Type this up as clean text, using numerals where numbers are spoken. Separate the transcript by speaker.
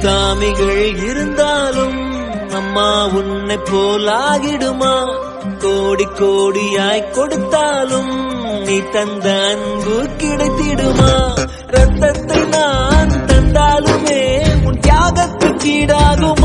Speaker 1: சாமிகள் இருந்தாலும் அம்மா உன்னை போலாகிடுமா? கோடி கோடியாய் கொடுத்தாலும் நீ தந்த அன்பு கிடைத்திடுமா? ரத்தத்தை நான் தந்தாலுமே உன் தியாகத்துக்கு ஈடாகுமா?